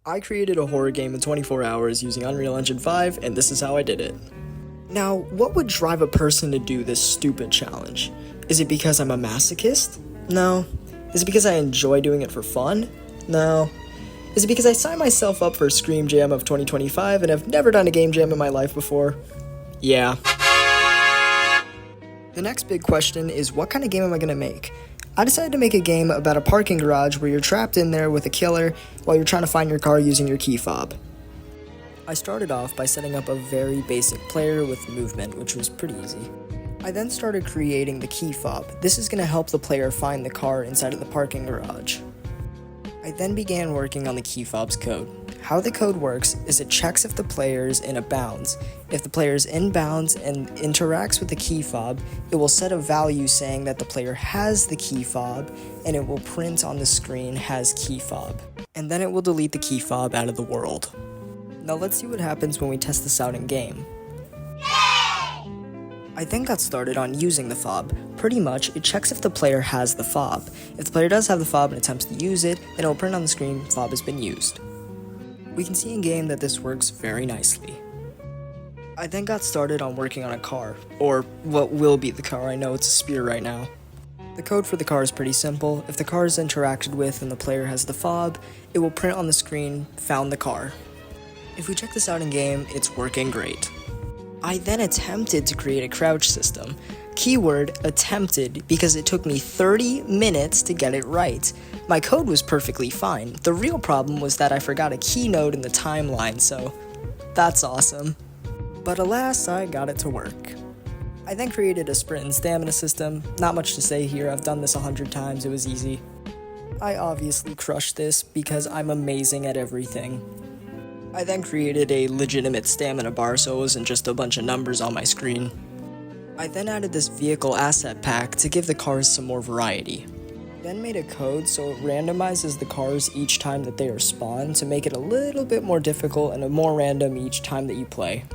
I created a horror game in 24 hours using Unreal Engine 5, and this is how I did it. Now, what would drive a person to do this stupid challenge? Is it because I'm a masochist? No. Is it because I enjoy doing it for fun? No. Is it because I signed myself up for Scream Jam of 2025 and have never done a game jam in my life before? Yeah. The next big question is, what kind of game am I gonna make? I decided to make a game about a parking garage where you're trapped in there with a killer while you're trying to find your car using your key fob. I started off by setting up a very basic player with movement, which was pretty easy. I then started creating the key fob. This is going to help the player find the car inside of the parking garage. I then began working on the key fob's code. How the code works is it checks if the player is in a bounds. If the player is in bounds and interacts with the key fob, it will set a value saying that the player has the key fob, and it will print on the screen has key fob. And then it will delete the key fob out of the world. Now let's see what happens when we test this out in game. I then got started on using the fob. Pretty much, it checks if the player has the fob. If the player does have the fob and attempts to use it, then it will print on the screen, fob has been used. We can see in game that this works very nicely. I then got started on working on a car, or what will be the car. I know it's a spear right now. The code for the car is pretty simple. If the car is interacted with and the player has the fob, it will print on the screen, found the car. If we check this out in game, it's working great. I then attempted to create a crouch system. Keyword attempted because it took me 30 minutes to get it right. My code was perfectly fine. The real problem was that I forgot a key node in the timeline, so that's awesome. But alas, I got it to work. I then created a sprint and stamina system. Not much to say here, I've done this 100 times, it was easy. I obviously crushed this because I'm amazing at everything. I then created a legitimate stamina bar so it wasn't just a bunch of numbers on my screen. I then added this vehicle asset pack to give the cars some more variety. Then made a code so it randomizes the cars each time that they are spawned to make it a little bit more difficult and more random each time that you play.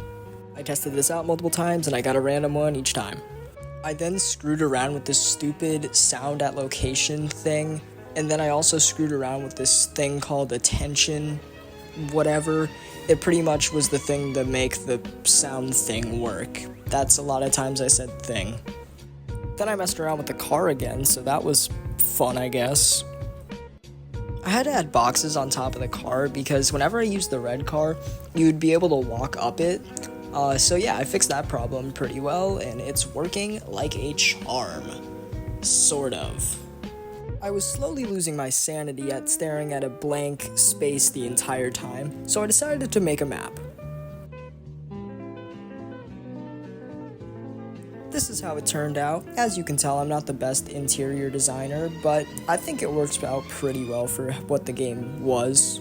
I tested this out multiple times and I got a random one each time. I then screwed around with this stupid sound at location thing, and then I also screwed around with this thing called attention whatever. It pretty much was the thing to make the sound thing work. That's a lot of times I said thing. Then I messed around with the car again, so that was fun, I guess. I had to add boxes on top of the car because whenever I used the red car, you'd be able to walk up it. So yeah, I fixed that problem pretty well, and it's working like a charm. Sort of. I was slowly losing my sanity at staring at a blank space the entire time, so I decided to make a map. This is how it turned out. As you can tell, I'm not the best interior designer, but I think it works out pretty well for what the game was.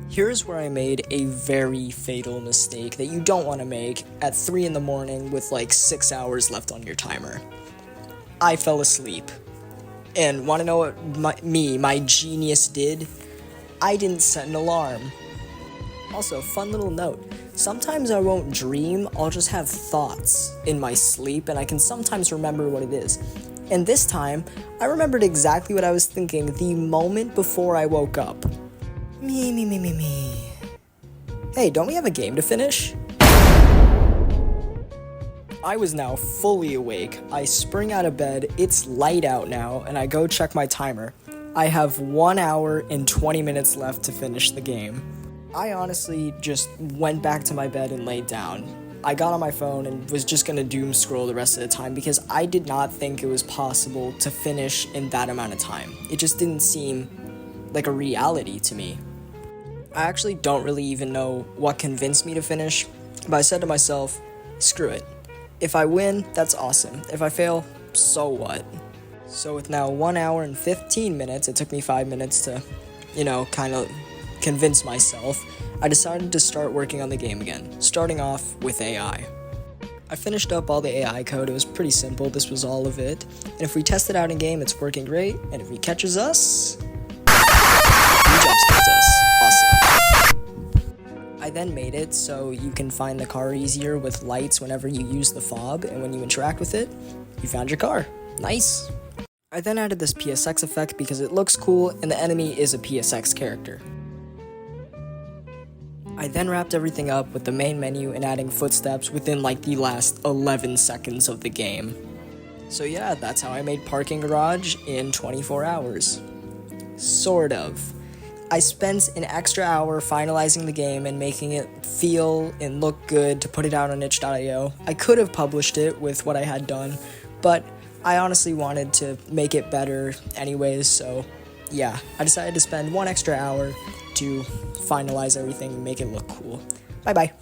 Here's where I made a very fatal mistake that you don't want to make at 3 in the morning with like 6 hours left on your timer. I fell asleep. And want to know what my genius did? I didn't set an alarm. Also, fun little note. Sometimes I won't dream, I'll just have thoughts in my sleep, and I can sometimes remember what it is. And this time, I remembered exactly what I was thinking the moment before I woke up. Me. Hey, don't we have a game to finish? I was now fully awake. I spring out of bed, it's light out now, and I go check my timer. I have 1 hour and 20 minutes left to finish the game. I honestly just went back to my bed and laid down. I got on my phone and was just gonna doom scroll the rest of the time because I did not think it was possible to finish in that amount of time. It just didn't seem like a reality to me. I actually don't really even know what convinced me to finish, but I said to myself, screw it. If I win, that's awesome. If I fail, so what? So with now 1 hour and 15 minutes, it took me 5 minutes to, kind of convince myself, I decided to start working on the game again, starting off with AI. I finished up all the AI code, it was pretty simple, this was all of it. And if we test it out in game, it's working great, and if he catches us, he jumpscares us. Awesome. I then made it so you can find the car easier with lights whenever you use the fob, and when you interact with it, you found your car. Nice. I then added this PSX effect because it looks cool and the enemy is a PSX character. I then wrapped everything up with the main menu and adding footsteps within like the last 11 seconds of the game. So yeah, that's how I made Parking Garage in 24 hours. Sort of. I spent an extra hour finalizing the game and making it feel and look good to put it out on itch.io. I could have published it with what I had done, but I honestly wanted to make it better anyways, so yeah, I decided to spend one extra hour to finalize everything and make it look cool. Bye bye.